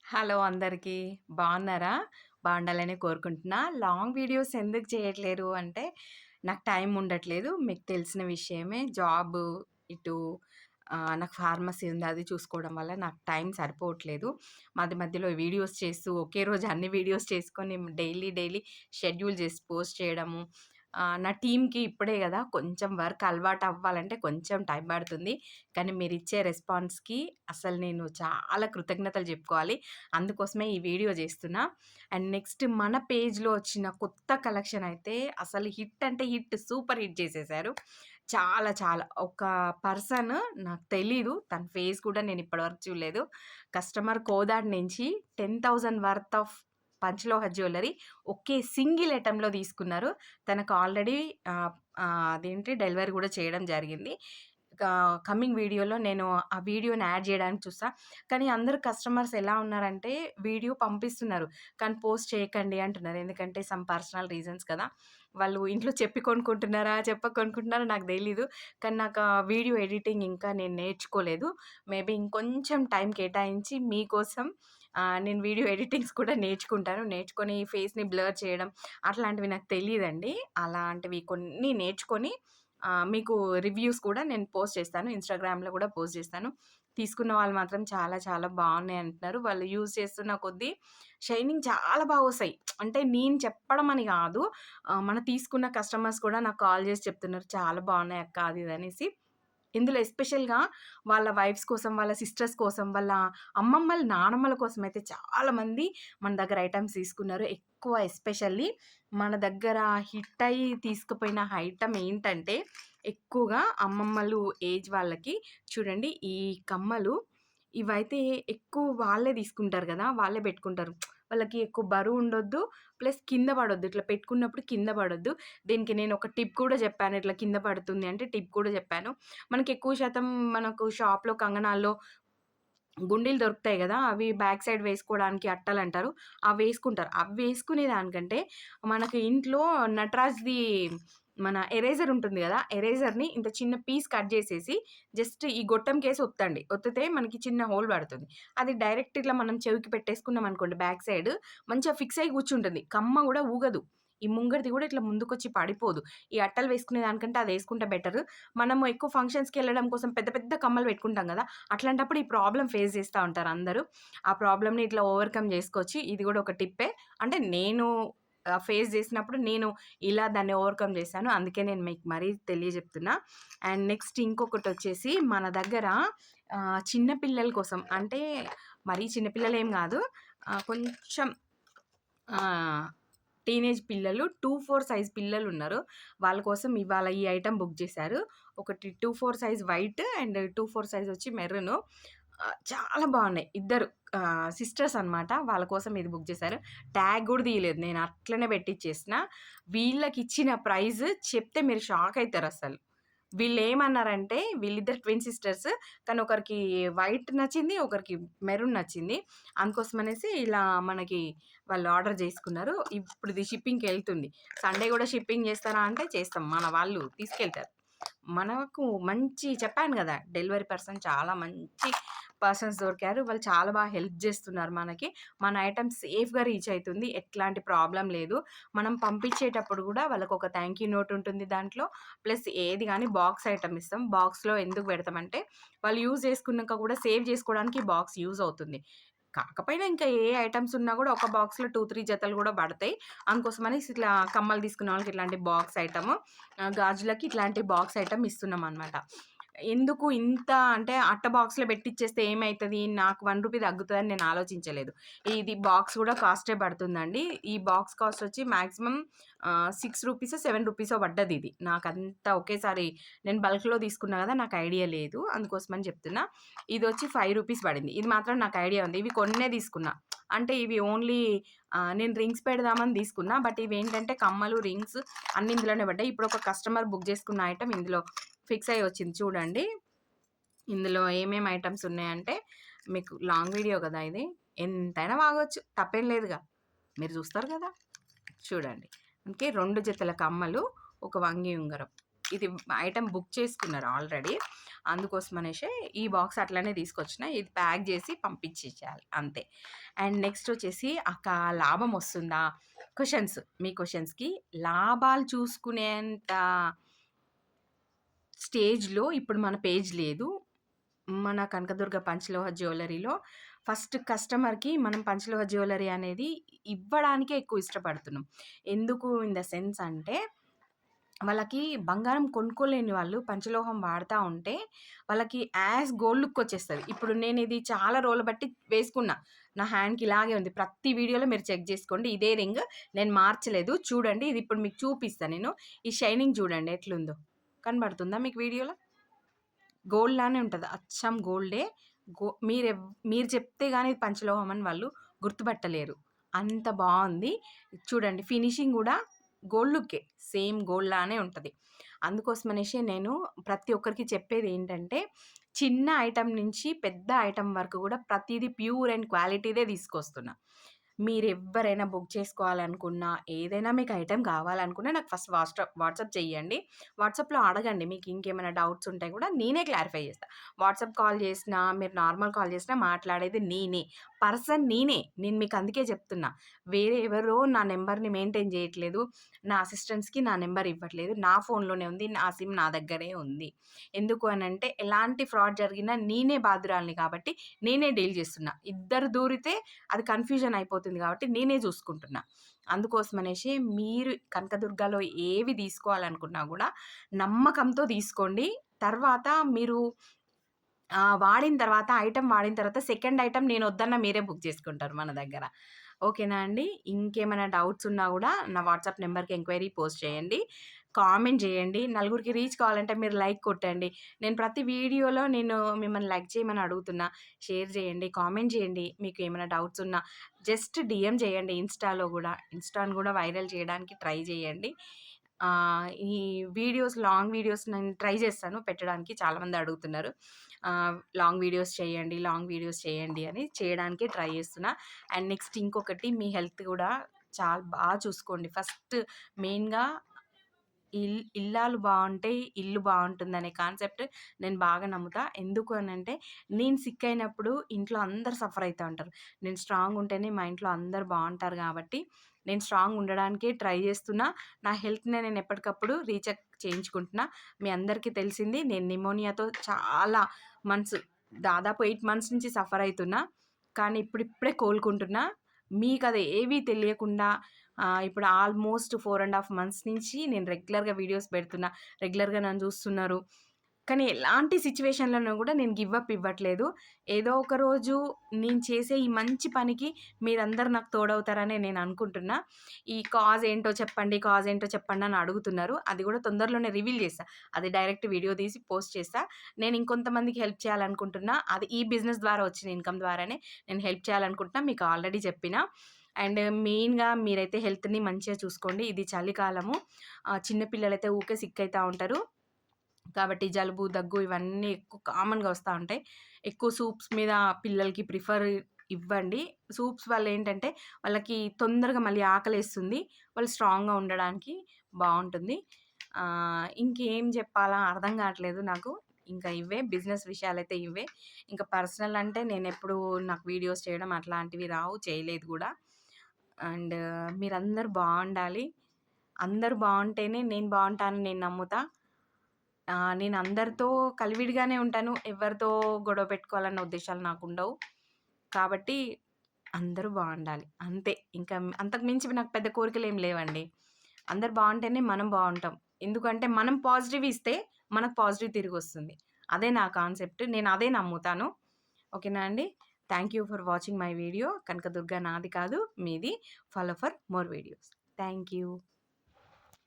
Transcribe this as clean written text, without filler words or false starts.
Hello అందరికీ. బాగున్నారా? బాగుండాలనే కోరుకుంటున్నా. లాంగ్ వీడియోస్ ఎందుకు చేయట్లేరు అంటే, నాకు టైం ఉండట్లేదు. మీకు తెలిసిన విషయమే. జాబు, ఇటు నాకు ఫార్మసీ ఉంది. అది చూసుకోవడం వల్ల నాకు టైం సరిపోవట్లేదు. మధ్య మధ్యలో వీడియోస్ చేస్తూ, ఒకే రోజు అన్ని వీడియోస్ చేసుకొని డైలీ షెడ్యూల్ చేసి పోస్ట్ చేయడము. నా టీమ్‌కి ఇప్పుడే గదా! కొంచెం వర్క్ అలవాటవ్వాలంటే కొంచెం టైం పడుతుంది. కానీ మీరిచ్చే రెస్పాన్స్‌కి అసలు నేను చాలా కృతజ్ఞతలు చెప్పుకోవాలి. అందుకోసమే ఈ వీడియో చేస్తున్నా. అండ్ నెక్స్ట్ మన పేజ్‌లో వచ్చిన కొత్త కలెక్షన్ అయితే అసలు హిట్ అంటే హిట్, సూపర్ హిట్ చేసేసారు. చాలా ఒక పర్సన్ నాకు తెలీదు. తన ఫేస్ కూడా నేను ఇప్పటివరకు చూడలేదు. కస్టమర్ కోదాడ నుంచి 10,000 వర్త్ ఆఫ్ పంచలోహ జ్యువెల్లరీ ఒకే సింగిల్ ఐటెమ్‌లో తీసుకున్నారు. తనకు ఆల్రెడీ అదేంటి డెలివరీ కూడా చేయడం జరిగింది. కమింగ్ వీడియోలో నేను ఆ వీడియోని యాడ్ చేయడానికి చూస్తా. కానీ అందరూ కస్టమర్స్ ఎలా ఉన్నారంటే వీడియో పంపిస్తున్నారు. కానీ పోస్ట్ చేయకండి అంటున్నారు. ఎందుకంటే సమ్ పర్సనల్ రీజన్స్ కదా! వాళ్ళు ఇంట్లో చెప్పి కొనుక్కుంటున్నారా? చెప్పక కొనుక్కుంటున్నారా నాకు తెలీదు. కానీ నాకు ఆ వీడియో ఎడిటింగ్ ఇంకా నేను నేర్చుకోలేదు. మేబీ ఇంకొంచెం టైం కేటాయించి మీకోసం నేను వీడియో ఎడిటింగ్స్ కూడా నేర్చుకుంటాను. నేర్చుకొని ఫేస్‌ని బ్లర్ చేయడం అట్లాంటివి నాకు తెలీదండి. అలాంటివి కొన్ని నేర్చుకొని మీకు రివ్యూస్ కూడా నేను పోస్ట్ చేస్తాను. ఇన్‌స్టాగ్రామ్‌లో కూడా పోస్ట్ చేస్తాను. తీసుకున్న వాళ్ళు మాత్రం చాలా బాగున్నాయి అంటున్నారు. వాళ్ళు యూజ్ చేస్తున్న కొద్దీ షైనింగ్ చాలా బాగొస్తాయి. అంటే నేను చెప్పడం అని గాదు. మన తీసుకున్న కస్టమర్స్ కూడా నాకు కాల్ చేసి చెప్తున్నారు. చాలా బాగున్నాయి అక్క అది ఇది అనేసి. ఇందులో ఎస్పెషల్‌గా వాళ్ళ వైఫ్స్ కోసం, వాళ్ళ సిస్టర్స్ కోసం, వాళ్ళ అమ్మమ్మల, నానమ్మల కోసం అయితే చాలామంది మన దగ్గర ఐటెమ్స్ తీసుకున్నారు. ఎక్కువ ఎస్పెషల్లీ మన దగ్గర హిట్ అయ్యి తీసుకుపోయిన ఐటెమ్ ఏంటంటే, ఎక్కువగా అమ్మమ్మలు ఏజ్ వాళ్ళకి చూడండి ఈ కమ్మలు ఇవైతే ఎక్కువ వాళ్ళే తీసుకుంటారు గదా! వాళ్ళే పెట్టుకుంటారు. వాళ్ళకి ఎక్కువ బరువుండొద్దు. ప్లస్ కింద పడొద్దు. ఇట్లా పెట్టుకున్నప్పుడు కింద పడొద్దు. దీనికి నేను ఒక టిప్ కూడా చెప్పాను. ఇట్లా కింద పడుతుంది అంటే టిప్ కూడా చెప్పాను. మనకి ఎక్కువ శాతం మనకు షాప్‌లో కంగనాల్లో గుండీలు దొరుకుతాయి గదా! అవి బ్యాక్ సైడ్ వేసుకోవడానికి అట్టలంటారు. అవేసుకుంటారు. అవి వేసుకునే దానికంటే మనకి ఇంట్లో నటరాజ్‌ది మన ఎరేజర్ ఉంటుంది గదా! ఎరేజర్‌ని ఇంత చిన్న పీస్ కట్ జేసేసి జస్ట్ ఈ గొట్టంకేసి ఒత్తండి. ఒత్తితే మనకి చిన్న హోల్ పడుతుంది. అది డైరెక్ట్ ఇట్లా మనం చెవికి పెట్టేసుకున్నామనుకోండి బ్యాక్ సైడ్ మంచిగా ఫిక్స్ అయ్యి కూర్చుంటుంది. కమ్మ గూడా ఊగదు. ఈ ముంగడిది గూడా ఇట్లా ముందుకొచ్చి పడిపోదు. ఈ అట్టలు వేసుకునే దానికంటే అదేసుకుంటే బెటరు. మనము ఎక్కువ ఫంక్షన్స్‌కెళ్ళడం కోసం పెద్ద పెద్ద కమ్మలు పెట్టుకుంటాం గదా! అట్లాంటప్పుడు ఈ ప్రాబ్లమ్ ఫేస్ చేస్తా ఉంటారు అందరూ. ఆ ప్రాబ్లమ్‌ని ఇట్లా ఓవర్‌కమ్ జేసుకోవచ్చు. ఇది గూడా ఒక టిప్పే. అంటే నేను ఫేస్ చేసినప్పుడు నేను ఇలా దాన్ని ఓవర్‌కమ్ చేశాను. అందుకే నేను మీకు మరీ తెలియజెప్తున్నా. అండ్ నెక్స్ట్ ఇంకొకటొచ్చేసి మన దగ్గర చిన్న పిల్లల కోసం అంటే మరీ చిన్న పిల్లలేం గాదు. కొంచెం ఆహ్, టీనేజ్ పిల్లలు 2, 4 సైజ్ పిల్లలున్నారు. వాళ్ళ కోసం ఇవాళ ఈ ఐటెమ్ బుక్ జేశారు. ఒకటి 2, 4 సైజ్ వైట్ అండ్ 2, 4 సైజ్ వచ్చి మెరూను. చాలా బావున్నాయి. ఇద్దరు సిస్టర్స్ అనమాట. వాళ్ళ కోసం ఇది బుక్ చేశారు. ట్యాగ్ గూడా తీయలేదు. నేను అట్లనే పెట్టిచ్చేసిన. వీళ్ళకిచ్చిన ప్రైజ్ చెప్తే మీరు షాక్ అయితారసలు. వీళ్ళేమన్నారంటే వీళ్ళిద్దరు ట్విన్ సిస్టర్స్. కానీ ఒకరికి వైట్ నచ్చింది. ఒకరికి మెరూన్ నచ్చింది. అందుకోసమనేసి ఇలా మనకి వాళ్ళు ఆర్డర్ జేసుకున్నారు. ఇప్పుడు ఇది షిప్పింగ్‌కెళ్తుంది. సండే గూడా షిప్పింగ్ చేస్తారా అంటే చేస్తాం. మన వాళ్ళు తీసుకెళ్తారు. మనకు మంచి చెప్పాను గదా! డెలివరీ పర్సన్ చాలా మంచి పర్సన్స్ దొరికారు. వాళ్ళు చాలా బాగా హెల్ప్ జేస్తున్నారు మనకి. మన ఐటెమ్ సేఫ్‌గా రీచ్ అయితుంది. ఎట్లాంటి ప్రాబ్లమ్ లేదు. మనం పంపించేటప్పుడు గూడా వాళ్ళకొక థాంక్ యూ నోట్ ఉంటుంది దాంట్లో. ప్లస్ ఏది గాని బాక్స్ ఐటెమ్ ఇస్తాం. బాక్స్‌లో ఎందుకు పెడతామంటే, వాళ్ళు యూజ్ చేసుకున్నాక కూడా సేవ్ చేసుకోవడానికి బాక్స్ యూజ్ అవుతుంది. కాకపోయినా ఇంకా ఏ ఐటెమ్స్ ఉన్నా గూడా ఒక బాక్స్‌లో 2, 3 జతలు గూడా పడతాయి. అందుకోసమనేసి ఇట్లా కమ్మలు తీసుకునే వాళ్ళకి ఇట్లాంటి బాక్స్ ఐటెము, గాజులకి ఇట్లాంటి బాక్స్ ఐటెమ్ ఇస్తున్నామనమాట. ఎందుకు ఇంత అంటే అట్ట బాక్స్‌లో పెట్టిచ్చేస్తే ఏమైతది? నాకు రూ. 1 తగ్గుతదని నేను ఆలోచించలేదు. ఇది బాక్స్ గూడా కాస్టే పడుతుందండి. ఈ బాక్స్ కాస్ట్ వచ్చి మాక్సిమం రూ. 6, రూ. 7 పడ్డదిది. నాకంతా ఒకేసారి నేను బల్క్‌లో తీసుకున్నా గదా! నాకు ఐడియా లేదు. అందుకోసమని చెప్తున్నా. ఇదొచ్చి రూ. 5 పడింది. ఇది మాత్రం నాకు ఐడియా ఉంది. ఇవి కొన్నే తీసుకున్నా. అంటే ఇవి ఓన్లీ నేను రింగ్స్ పెడదామని తీసుకున్నా. బట్ ఇవేంటంటే కమ్మలు, రింగ్స్ అన్నీ ఇందులోనే పడ్డాయి. ఇప్పుడు ఒక కస్టమర్ బుక్ చేసుకున్న ఐటెమ్ ఇందులో ఫిక్స్ అయ్యి వచ్చింది చూడండి. ఇందులో ఏమేమి ఐటెమ్స్ ఉన్నాయంటే మీకు లాంగ్ వీడియో గదా ఇది. ఎంతైనా వాగొచ్చు. తప్పేం లేదుగా. మీరు చూస్తారు గదా! చూడండి. ఓకే. 2 జతల కమ్మలు, ఒక వంగి ఉంగరం. ఇది ఐటెమ్ బుక్ చేసుకున్నారు ఆల్రెడీ. అందుకోసమనేసే ఈ బాక్స్ అట్లనే తీసుకొచ్చిన. ఇది ప్యాక్ చేసి పంపించేసేయాలి అంతే. అండ్ నెక్స్ట్ వచ్చేసి అక్క లాభం వస్తుందా? క్వెషన్స్. మీ క్వెషన్స్‌కి లాభాలు చూసుకునేంత స్టేజ్‌లో ఇప్పుడు మన పేజ్ లేదు. మన కనకదుర్గ పంచలోహ జ్యువెల్లరీలో ఫస్ట్ కస్టమర్‌కి మనం పంచలోహ జ్యువెల్లరీ అనేది ఇవ్వడానికే ఎక్కువ ఇష్టపడుతున్నాం. ఎందుకు ఇన్ ద సెన్స్ అంటే, వాళ్ళకి బంగారం కొనుక్కోలేని వాళ్ళు పంచలోహం వాడతా ఉంటే, వాళ్ళకి యాస్ గోల్డ్ లుక్ వచ్చేస్తది. ఇప్పుడు నేనిది చాలా రోజులు బట్టి వేసుకున్నా. నా హ్యాండ్‌కి ఇలాగే ఉంది. ప్రతి వీడియోలో మీరు చెక్ జేసుకోండి. ఇదే రింగ్ నేను మార్చలేదు. చూడండి. ఇది ఇప్పుడు మీకు చూపిస్తా నేను. ఈ షైనింగ్ చూడండి ఎట్లుందో. కనబడుతుందా మీకు వీడియోలో? గోల్డ్ లానే ఉంటది. అచ్చం గోల్డే. మీరు చెప్తే గాని ఇది పంచలోహం అని వాళ్ళు గుర్తుపట్టలేరు. అంత బావుంది. చూడండి ఫినిషింగ్ గూడా గోల్డ్ లుక్కే. సేమ్ గోల్డ్ లానే ఉంటది. అందుకోసమనేసి నేను ప్రతి ఒక్కరికి చెప్పేదేంటంటే, చిన్న ఐటెమ్ నుంచి పెద్ద ఐటెమ్ వరకు గూడా ప్రతీది ప్యూర్ అండ్ క్వాలిటీదే తీసుకొస్తున్నా. మీరెవ్వరైనా బుక్ చేసుకోవాలనుకున్నా, ఏదైనా మీకు ఐటెమ్ కావాలనుకున్నా నాకు ఫస్ట్ వాట్సాప్ చెయ్యండి. వాట్సాప్‌లో అడగండి. మీకు ఇంకేమైనా డౌట్స్ ఉంటే కూడా నేనే క్లారిఫై చేస్తా. వాట్సాప్ కాల్ చేసినా, మీరు నార్మల్ కాల్ చేసినా మాట్లాడేది నేనే. పర్సన్ నేనే. నేను మీకు అందుకే చెప్తున్నా. వేరే ఎవరో నా నంబర్‌ని మెయింటైన్ చేయట్లేదు. నా అసిస్టెంట్స్‌కి నా నంబర్ ఇవ్వట్లేదు. నా ఫోన్‌లోనే ఉంది. నా సిమ్ నా దగ్గరే ఉంది. ఎందుకు అనంటే ఎలాంటి ఫ్రాడ్ జరిగినా నేనే బాధ్యురాలిని కాబట్టి నేనే డీల్ చేస్తున్నా. ఇద్దరు దూరితే అది కన్‌ఫ్యూజన్ అయిపోతుంది కాబట్టి నేనే చూసుకుంటున్నా. అందుకోసమనేసి మీరు కనకదుర్గలో ఏవి తీసుకోవాలనుకున్నా గూడా నమ్మకంతో తీసుకోండి. తర్వాత మీరు వాడిన తర్వాత ఐటెమ్ వాడిన తర్వాత సెకండ్ ఐటెమ్ నేనొద్దన్నా మీరే బుక్ చేసుకుంటారు మన దగ్గర. ఓకేనా అండి? ఇంకేమైనా డౌట్స్ ఉన్నా గూడా నా వాట్సాప్ నంబర్‌కి ఎంక్వైరీ పోస్ట్ చేయండి. కామెంట్ జేయండి. నలుగురికి రీచ్ కావాలంటే మీరు లైక్ కొట్టండి. నేను ప్రతి వీడియోలో మిమ్మల్ని లైక్ చేయమని అడుగుతున్నా. షేర్ చేయండి, కామెంట్ చేయండి. మీకు ఏమైనా డౌట్స్ ఉన్నా జస్ట్ డీఎం చేయండి ఇన్‌స్టాలో గూడా. ఇన్‌స్టాను గూడా వైరల్ చేయడానికి ట్రై చేయండి. ఈ లాంగ్ వీడియోస్ నేను ట్రై చేస్తాను పెట్టడానికి. చాలామంది అడుగుతున్నారు. లాంగ్ వీడియోస్ చేయండి అని చేయడానికే ట్రై చేస్తున్నా. అండ్ నెక్స్ట్ ఇంకొకటి మీ హెల్త్ గూడా చాలా చూసుకోండి. ఫస్ట్ మెయిన్‌గా ఇల్లాలు బావుంటే ఇల్లు బావుంటుందనే కాన్సెప్ట్ నేను బాగా నమ్ముతా. ఎందుకు అనంటే, నేను సిక్ అయినప్పుడు ఇంట్లో అందరూ సఫర్ అయితా ఉంటారు. నేను స్ట్రాంగ్ ఉంటేనే మా ఇంట్లో అందరూ బావుంటారు గాబట్టి, నేను స్ట్రాంగ్ ఉండడానికే ట్రై జేస్తున్నా. నా హెల్త్‌ని నేను ఎప్పటికప్పుడు రీచెక్ చేయించుకుంటున్నా. మీ అందరికీ తెలిసింది నేను నిమోనియాతో చాలా మంత్స్ దాదాపు 8 మంత్స్ నుంచి సఫర్ అయితున్నా. కానీ ఇప్పుడిప్పుడే కోలుకుంటున్నా. మీకది ఏవీ తెలియకుండా ఇప్పుడు ఆల్మోస్ట్ 4½ మంత్స్ నుంచి నేను రెగ్యులర్‌గా వీడియోస్ పెడుతున్నా. రెగ్యులర్‌గా నన్ను చూస్తున్నారు. కానీ ఎలాంటి సిట్యుయేషన్‌లోనూ గూడా నేను గివ్ అప్ ఇవ్వట్లేదు. ఏదో ఒక రోజు నేను చేసే ఈ మంచి పనికి మీరందరూ నాకు తోడవుతారనే నేను అనుకుంటున్నా. ఈ కాజ్ ఏంటో చెప్పండి అని అడుగుతున్నారు. అది గూడా తొందరలోనే రివీల్ చేస్తా. అది డైరెక్ట్ వీడియో తీసి పోస్ట్ చేస్తా. నేను ఇంకొంతమందికి హెల్ప్ చేయాలనుకుంటున్నా. అది ఈ బిజినెస్ ద్వారా వచ్చిన ఇన్‌కమ్ ద్వారానే నేను హెల్ప్ చేయాలనుకుంటున్నా. మీకు ఆల్రెడీ చెప్పినా. అండ్ మెయిన్‌గా మీరైతే హెల్త్‌ని మంచిగా చూసుకోండి. ఇది చలికాలము. చిన్న పిల్లలైతే ఊకే సిక్ అయితా ఉంటారు. కాబట్టి జలుబు, దగ్గు ఇవన్నీ ఎక్కువ కామన్‌గా వస్తా ఉంటాయి. ఎక్కువ సూప్స్ మీద పిల్లలకి ప్రిఫర్ ఇవ్వండి. సూప్స్ వల్ల ఏంటంటే వాళ్ళకి తొందరగా మళ్ళీ ఆకలేస్తుంది. వాళ్ళు స్ట్రాంగ్‌గా ఉండడానికి బావుంటుంది. ఇంకేం చెప్పాలా అర్థం కావట్లేదు నాకు. ఇంకా ఇవే బిజినెస్ విషయాలైతే ఇవే. ఇంకా పర్సనల్ అంటే నేనెప్పుడు నాకు వీడియోస్ చేయడం అట్లాంటివి రావు. చేయలేదు గూడా. అండ్ మీరందరూ బావుండాలి. అందరూ బావుంటేనే నేను బావుంటానని నేను నమ్ముతా. నేను అందరితో కలివిడిగానే ఉంటాను. ఎవరితో గొడవ పెట్టుకోవాలన్న ఉద్దేశాలు నాకుండవు. కాబట్టి అందరూ బావుండాలి. అంతే. ఇంకా అంతకు మించి నాకు పెద్ద కోరికలేం లేవండి. అందరూ బావుంటేనే మనం బావుంటాం. ఎందుకంటే మనం పాజిటివ్ ఇస్తే మనకు పాజిటివ్ తిరిగొస్తుంది. అదే నా కాన్సెప్ట్. నేను అదే నమ్ముతాను. ఓకేనా అండి? Thank you for watching my video. Kanakadurga నాది కాదు మీది. Follow for more videos. Thank you.